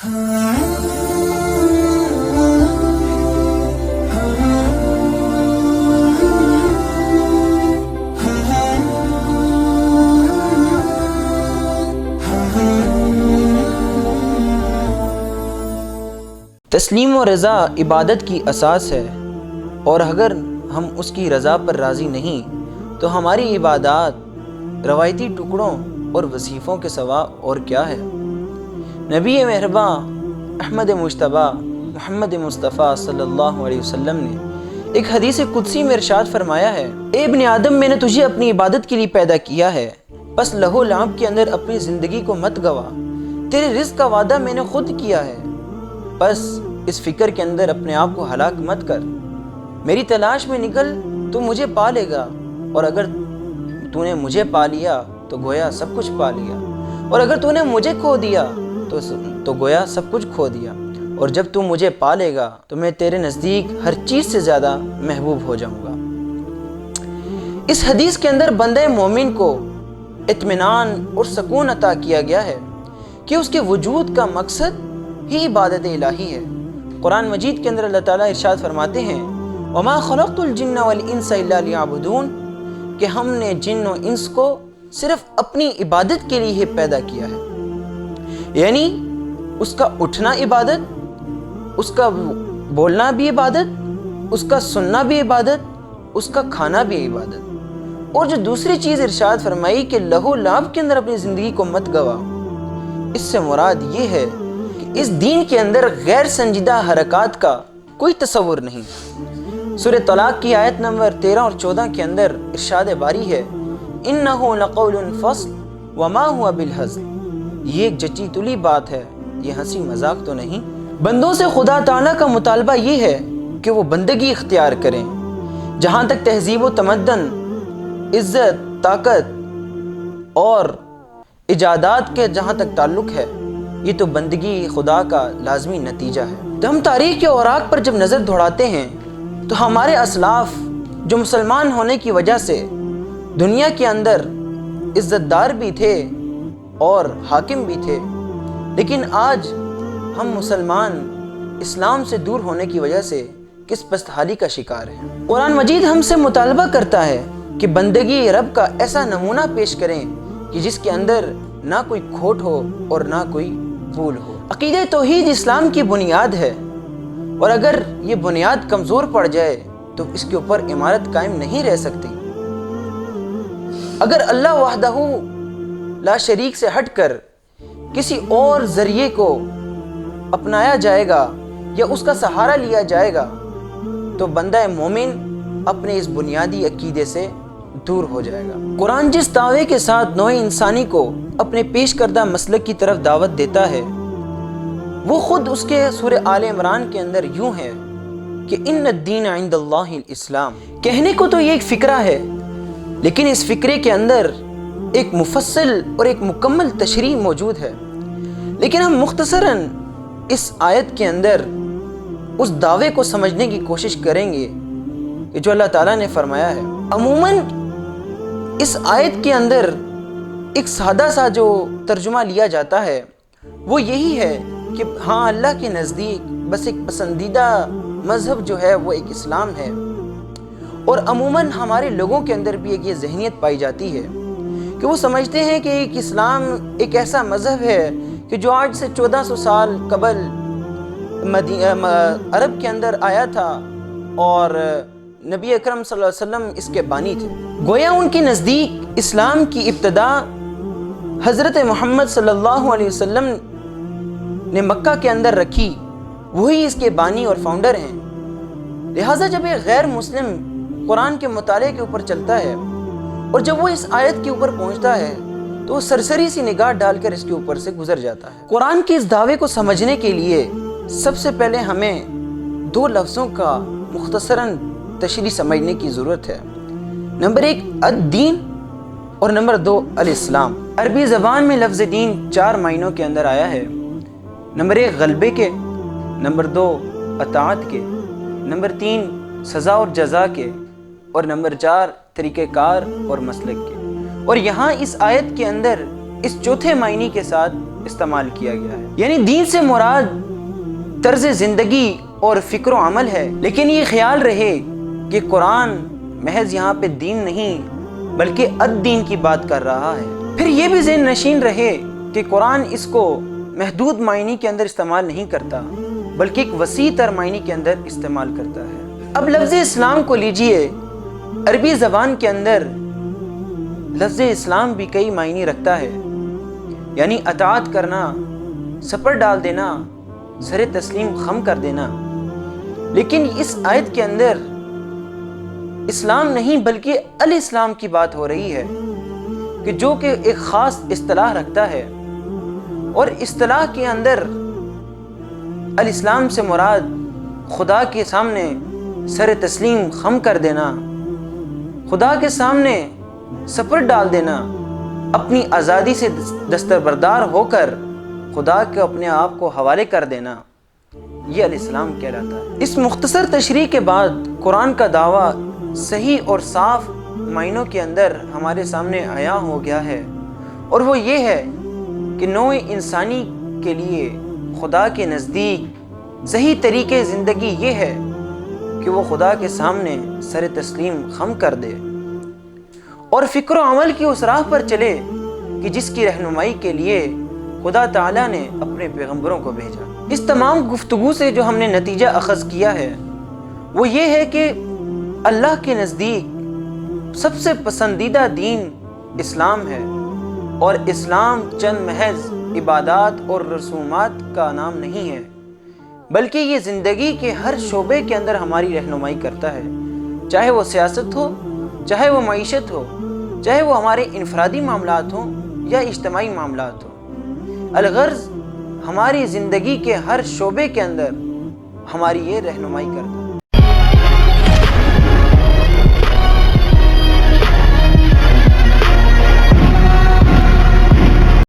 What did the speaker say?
تسلیم و رضا عبادت کی اساس ہے، اور اگر ہم اس کی رضا پر راضی نہیں تو ہماری عبادات روایتی ٹکڑوں اور وظیفوں کے سوا اور کیا ہے۔ نبی مہرباں احمد مجتبی محمد مصطفیٰ صلی اللہ علیہ وسلم نے ایک حدیث قدسی میں ارشاد فرمایا ہے، اے ابن آدم، میں نے تجھے اپنی عبادت کے لیے پیدا کیا ہے، بس لہو لعب کے اندر اپنی زندگی کو مت گوا، تیرے رزق کا وعدہ میں نے خود کیا ہے، بس اس فکر کے اندر اپنے آپ کو ہلاک مت کر، میری تلاش میں نکل تو مجھے پا لے گا، اور اگر تو نے مجھے پا لیا تو گویا سب کچھ پا لیا، اور اگر تو نے مجھے کھو دیا تو گویا سب کچھ کھو دیا، اور جب تو مجھے پا لے گا تو میں تیرے نزدیک ہر چیز سے زیادہ محبوب ہو جاؤں گا۔ اس حدیث کے اندر بندہ مومن کو اطمینان اور سکون عطا کیا گیا ہے کہ اس کے وجود کا مقصد ہی عبادت الہی ہے۔ قرآن مجید کے اندر اللہ تعالیٰ ارشاد فرماتے ہیں، وَمَا خَلَقْتُ الْجِنَّ وَالْإِنسَ إِلَّا لِيَعْبُدُونَ، کہ ہم نے جن و انس کو صرف اپنی عبادت کے لیے ہی پیدا کیا ہے، یعنی اس کا اٹھنا عبادت، اس کا بولنا بھی عبادت، اس کا سننا بھی عبادت، اس کا کھانا بھی عبادت۔ اور جو دوسری چیز ارشاد فرمائی کہ لہو لعب کے اندر اپنی زندگی کو مت گوا، اس سے مراد یہ ہے کہ اس دین کے اندر غیر سنجیدہ حرکات کا کوئی تصور نہیں۔ سورہ طلاق کی آیت نمبر 13 اور 14 کے اندر ارشاد باری ہے، اِنَّهُ لَقَوْلٌ فَصْلٌ وَمَا هُوَ بِالْهَزْلِ، یہ ایک جچی تلی بات ہے، یہ ہنسی مذاق تو نہیں۔ بندوں سے خدا تعالیٰ کا مطالبہ یہ ہے کہ وہ بندگی اختیار کریں، جہاں تک تہذیب و تمدن، عزت، طاقت اور ایجادات کے جہاں تک تعلق ہے، یہ تو بندگی خدا کا لازمی نتیجہ ہے۔ تو ہم تاریخ کے اوراق پر جب نظر دوڑاتے ہیں تو ہمارے اسلاف جو مسلمان ہونے کی وجہ سے دنیا کے اندر عزت دار بھی تھے اور حاکم بھی تھے، لیکن آج ہم مسلمان اسلام سے دور ہونے کی وجہ سے کس پستحالی کا شکار ہیں۔ قرآن مجید ہم سے مطالبہ کرتا ہے کہ بندگی رب کا ایسا نمونہ پیش کریں کہ جس کے اندر نہ کوئی کھوٹ ہو اور نہ کوئی بھول ہو۔ عقیدہ توحید اسلام کی بنیاد ہے، اور اگر یہ بنیاد کمزور پڑ جائے تو اس کے اوپر عمارت قائم نہیں رہ سکتی۔ اگر اللہ وحدہ لا شریک سے ہٹ کر کسی اور ذریعے کو اپنایا جائے گا یا اس کا سہارا لیا جائے گا تو بندہ مومن اپنے اس بنیادی عقیدے سے دور ہو جائے گا۔ قرآن جس دعوے کے ساتھ نوع انسانی کو اپنے پیش کردہ مسلک کی طرف دعوت دیتا ہے، وہ خود اس کے سورہ آل عمران کے اندر یوں ہے کہ ان الدین عند اللہ الاسلام۔ کہنے کو تو یہ ایک فکرہ ہے، لیکن اس فکرے کے اندر ایک مفصل اور ایک مکمل تشریح موجود ہے۔ لیکن ہم مختصراً اس آیت کے اندر اس دعوے کو سمجھنے کی کوشش کریں گے کہ جو اللہ تعالیٰ نے فرمایا ہے۔ عموماً اس آیت کے اندر ایک سادہ سا جو ترجمہ لیا جاتا ہے وہ یہی ہے کہ ہاں، اللہ کے نزدیک بس ایک پسندیدہ مذہب جو ہے وہ ایک اسلام ہے، اور عموماً ہمارے لوگوں کے اندر بھی ایک یہ ذہنیت پائی جاتی ہے کہ وہ سمجھتے ہیں کہ ایک اسلام ایک ایسا مذہب ہے کہ جو آج سے 1400 سال قبل عرب کے اندر آیا تھا، اور نبی اکرم صلی اللہ علیہ وسلم اس کے بانی تھے۔ گویا ان کے نزدیک اسلام کی ابتدا حضرت محمد صلی اللہ علیہ وسلم نے مکہ کے اندر رکھی، وہی اس کے بانی اور فاؤنڈر ہیں۔ لہٰذا جب ایک غیر مسلم قرآن کے مطالعے کے اوپر چلتا ہے اور جب وہ اس آیت کے اوپر پہنچتا ہے تو وہ سرسری سی نگاہ ڈال کر اس کے اوپر سے گزر جاتا ہے۔ قرآن کے اس دعوے کو سمجھنے کے لیے سب سے پہلے ہمیں دو لفظوں کا مختصراً تشریح سمجھنے کی ضرورت ہے۔ نمبر 1 الدین اور نمبر 2 الاسلام۔ عربی زبان میں لفظ دین 4 معنوں کے اندر آیا ہے۔ نمبر 1 غلبے کے، نمبر 2 اطاعت کے، نمبر 3 سزا اور جزا کے، اور نمبر 4 طریقہ کار اور مسلک کے۔ اور یہاں اس آیت کے اندر اس چوتھے معنی کے ساتھ استعمال کیا گیا ہے، یعنی دین سے مراد طرز زندگی اور فکر و عمل ہے۔ لیکن یہ خیال رہے کہ قرآن محض یہاں پہ دین نہیں بلکہ الدین کی بات کر رہا ہے۔ پھر یہ بھی ذہن نشین رہے کہ قرآن اس کو محدود معنی کے اندر استعمال نہیں کرتا بلکہ ایک وسیع تر معنی کے اندر استعمال کرتا ہے۔ اب لفظ اسلام کو لیجئے، عربی زبان کے اندر لفظ اسلام بھی کئی معنی رکھتا ہے، یعنی اطاعت کرنا، سپر ڈال دینا، سر تسلیم خم کر دینا۔ لیکن اس آیت کے اندر اسلام نہیں بلکہ الاسلام کی بات ہو رہی ہے، کہ جو کہ ایک خاص اصطلاح رکھتا ہے، اور اصطلاح کے اندر الاسلام سے مراد خدا کے سامنے سر تسلیم خم کر دینا، خدا کے سامنے سپر ڈال دینا، اپنی آزادی سے دستبردار ہو کر خدا کے اپنے آپ کو حوالے کر دینا، یہ الاسلام کہلاتا ہے۔ اس مختصر تشریح کے بعد قرآن کا دعویٰ صحیح اور صاف معنوں کے اندر ہمارے سامنے عیاں ہو گیا ہے، اور وہ یہ ہے کہ نوع انسانی کے لیے خدا کے نزدیک صحیح طریقے زندگی یہ ہے کہ وہ خدا کے سامنے سر تسلیم خم کر دے اور فکر و عمل کی اس راہ پر چلے کہ جس کی رہنمائی کے لیے خدا تعالیٰ نے اپنے پیغمبروں کو بھیجا۔ اس تمام گفتگو سے جو ہم نے نتیجہ اخذ کیا ہے وہ یہ ہے کہ اللہ کے نزدیک سب سے پسندیدہ دین اسلام ہے، اور اسلام چند محض عبادات اور رسومات کا نام نہیں ہے بلکہ یہ زندگی کے ہر شعبے کے اندر ہماری رہنمائی کرتا ہے، چاہے وہ سیاست ہو، چاہے وہ معیشت ہو، چاہے وہ ہمارے انفرادی معاملات ہوں یا اجتماعی معاملات ہوں۔ الغرض ہماری زندگی کے ہر شعبے کے اندر ہماری یہ رہنمائی کرتا ہے۔